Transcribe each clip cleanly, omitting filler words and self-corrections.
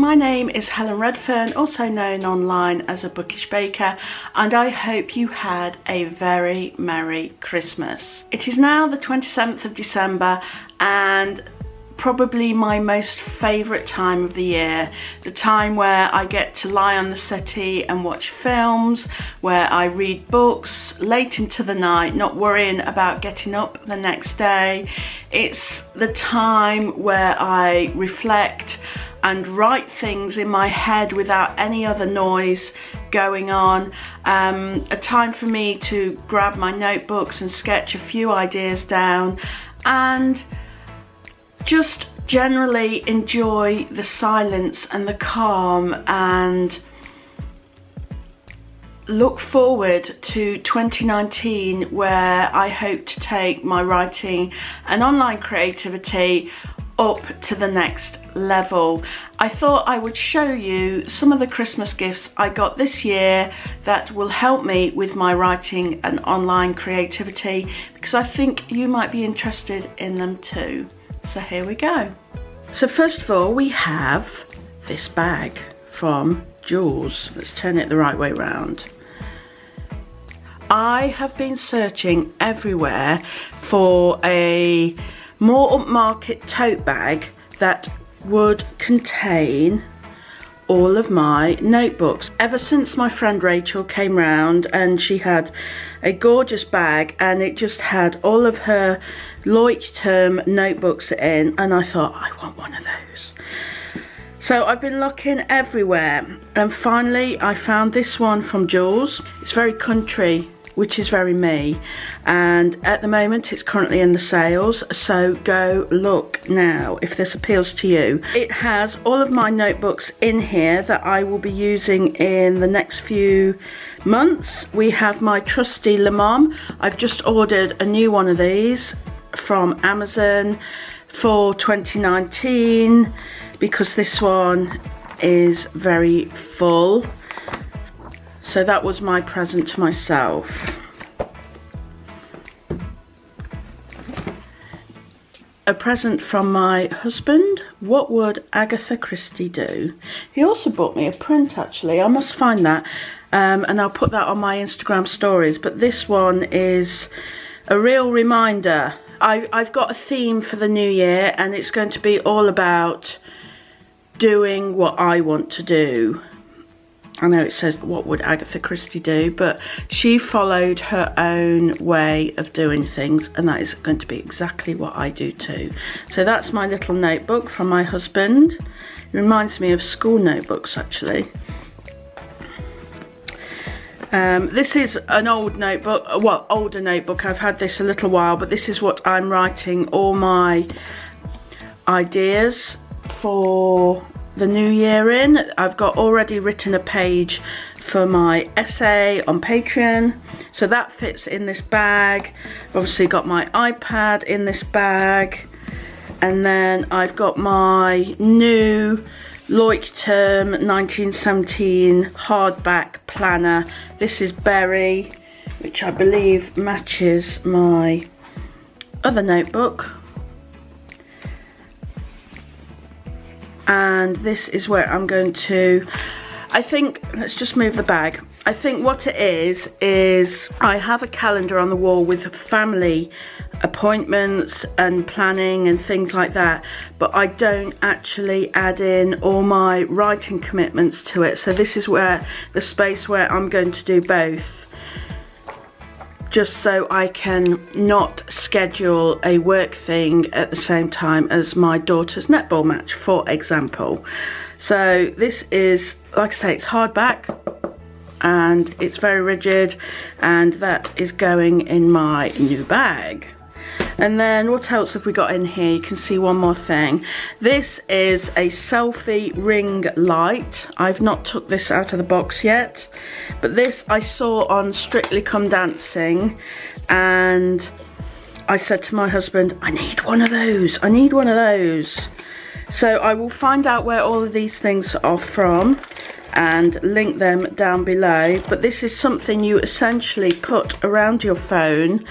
my name is Helen Redfern, also known online as A Bookish Baker, and I hope you had a very Merry Christmas. It is now the 27th of December and probably my most favourite time of the year, the time where I get to lie on the settee and watch films, where I read books late into the night, not worrying about getting up the next day. It's the time where I reflect and write things in my head without any other noise going on. A time for me to grab my notebooks and sketch a few ideas down and just generally enjoy the silence and the calm and look forward to 2019, where I hope to take my writing and online creativity up to the next level. I thought I would show you some of the Christmas gifts I got this year that will help me with my writing and online creativity, because I think you might be interested in them too. So here we go. So first of all, we have this bag from Jules. Let's turn it the right way round. I have been searching everywhere for a more upmarket tote bag that would contain all of my notebooks. Ever since my friend Rachel came round, and she had a gorgeous bag and it just had all of her Leuchtturm notebooks in, and I thought, I want one of those. So I've been looking everywhere and finally I found this one from Jules. It's very country, which is very me, and at the moment it's currently in the sales, so go look now if this appeals to you. It has all of my notebooks in here that I will be using in the next few months. We have my trusty Lemome. I've just ordered a new one of these from Amazon for 2019 because this one is very full. So that was my present to myself. A present from my husband. What would Agatha Christie do? He also bought me a print, actually. I must find that and I'll put that on my Instagram stories. But this one is a real reminder. I've got a theme for the new year, and it's going to be all about doing what I want to do. I know it says, what would Agatha Christie do? But she followed her own way of doing things, and that is going to be exactly what I do too. So that's my little notebook from my husband. It reminds me of school notebooks, actually. This is an old notebook, well, older notebook. I've had this a little while, but this is what I'm writing all my ideas for the new year in. I've got already written a page for my essay on Patreon, so that fits in this bag. I've obviously got my iPad in this bag, and then I've got my new Leuchtturm 1917 hardback planner. This is Berry, which I believe matches my other notebook. And this is where I'm going to, I think, let's just move the bag. I think what it is I have a calendar on the wall with family appointments and planning and things like that, but I don't actually add in all my writing commitments to it. So this is where the space where I'm going to do both, just so I can not schedule a work thing at the same time as my daughter's netball match, for example. So this is, like I say, it's hardback and it's very rigid, and that is going in my new bag. And then what else have we got in here? You can see one more thing. This is a selfie ring light. I've not took this out of the box yet, but this I saw on Strictly Come Dancing, and I said to my husband, I need one of those, I need one of those. So I will find out where all of these things are from, and link them down below. But this is something you essentially put around your phone,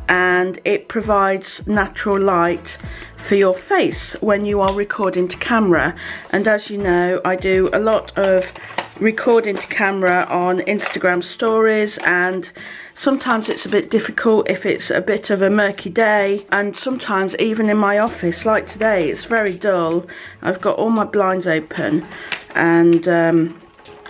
and it provides natural light for your face when you are recording to camera. And as you know, I do a lot of recording to camera on Instagram stories, and sometimes it's a bit difficult if it's a bit of a murky day, and sometimes even in my office like today it's very dull. I've got all my blinds open, and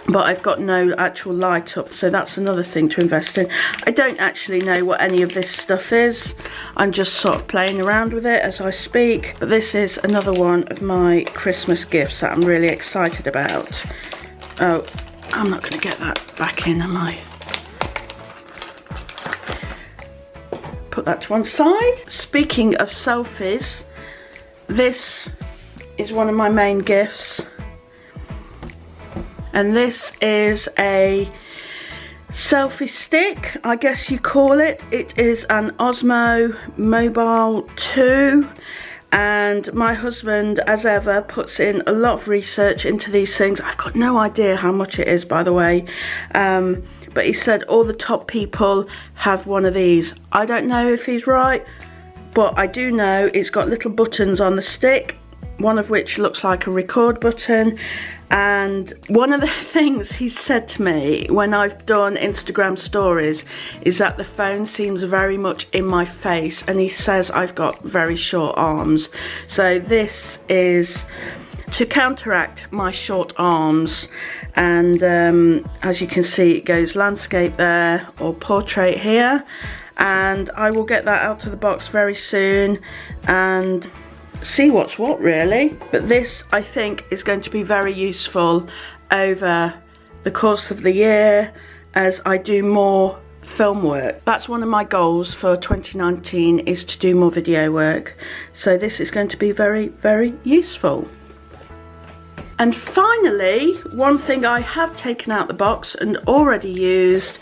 but I've got no actual light up, so that's another thing to invest in. I don't actually know what any of this stuff is. I'm just sort of playing around with it as I speak. But this is another one of my Christmas gifts that I'm really excited about. Oh, I'm not going to get that back in, am I? Put that to one side. Speaking of selfies, this is one of my main gifts. And this is a selfie stick, I guess you call it. It is an Osmo Mobile 2, and my husband, as ever, puts in a lot of research into these things. I've got no idea how much it is, by the way, but he said all the top people have one of these. I don't know if he's right, but I do know it's got little buttons on the stick, one of which looks like a record button. And one of the things he said to me when I've done Instagram stories is that the phone seems very much in my face, and he says I've got very short arms. So this is to counteract my short arms, and as you can see, it goes landscape there or portrait here, and I will get that out of the box very soon and see what's what, really. But this, I think, is going to be very useful over the course of the year as I do more film work. That's one of my goals for 2019, is to do more video work. So this is going to be very, very useful. And finally, one thing I have taken out the box and already used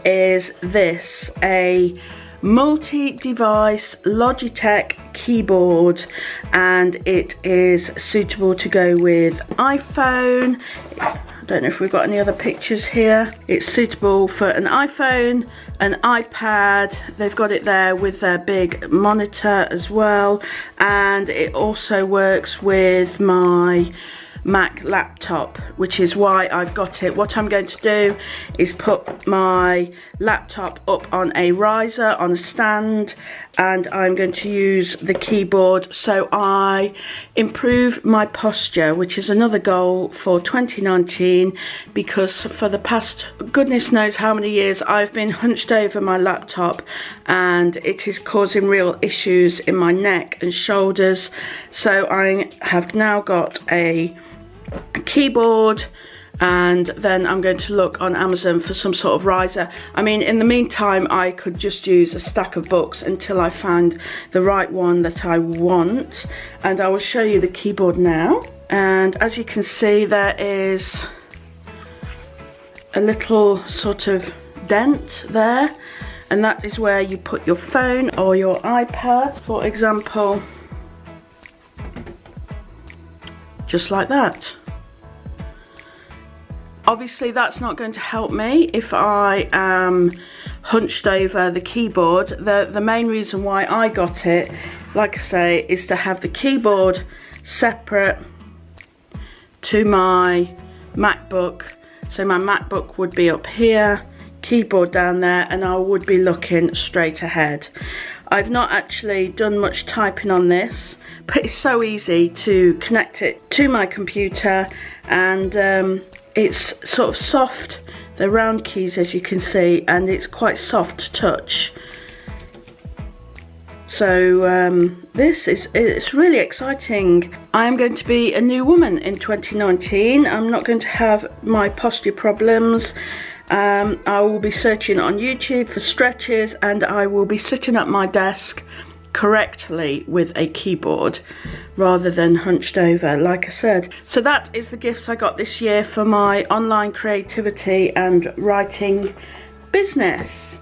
is this, a multi-device Logitech keyboard, and it is suitable to go with iPhone. I don't know if we've got any other pictures here. It's suitable for an iPhone, an iPad. They've got it there with their big monitor as well, and it also works with my Mac laptop, which is why I've got it. What I'm going to do is put my laptop up on a riser, on a stand, and I'm going to use the keyboard so I improve my posture, which is another goal for 2019, because for the past goodness knows how many years I've been hunched over my laptop, and it is causing real issues in my neck and shoulders. So I have now got a keyboard, and then I'm going to look on Amazon for some sort of riser. I mean, in the meantime, I could just use a stack of books until I find the right one that I want. And I will show you the keyboard now. And as you can see, there is a little sort of dent there, and that is where you put your phone or your iPad, for example. Just like that. Obviously that's not going to help me if I am hunched over the keyboard. The main reason why I got it, like I say, is to have the keyboard separate to my MacBook. So my MacBook would be up here, keyboard down there, and I would be looking straight ahead. I've not actually done much typing on this, but it's so easy to connect it to my computer, and it's sort of soft. They're round keys, as you can see, and it's quite soft to touch. So it's really exciting. I am going to be a new woman in 2019. I'm not going to have my posture problems. I will be searching on YouTube for stretches, and I will be sitting at my desk correctly with a keyboard rather than hunched over, like I said. So that is the gifts I got this year for my online creativity and writing business.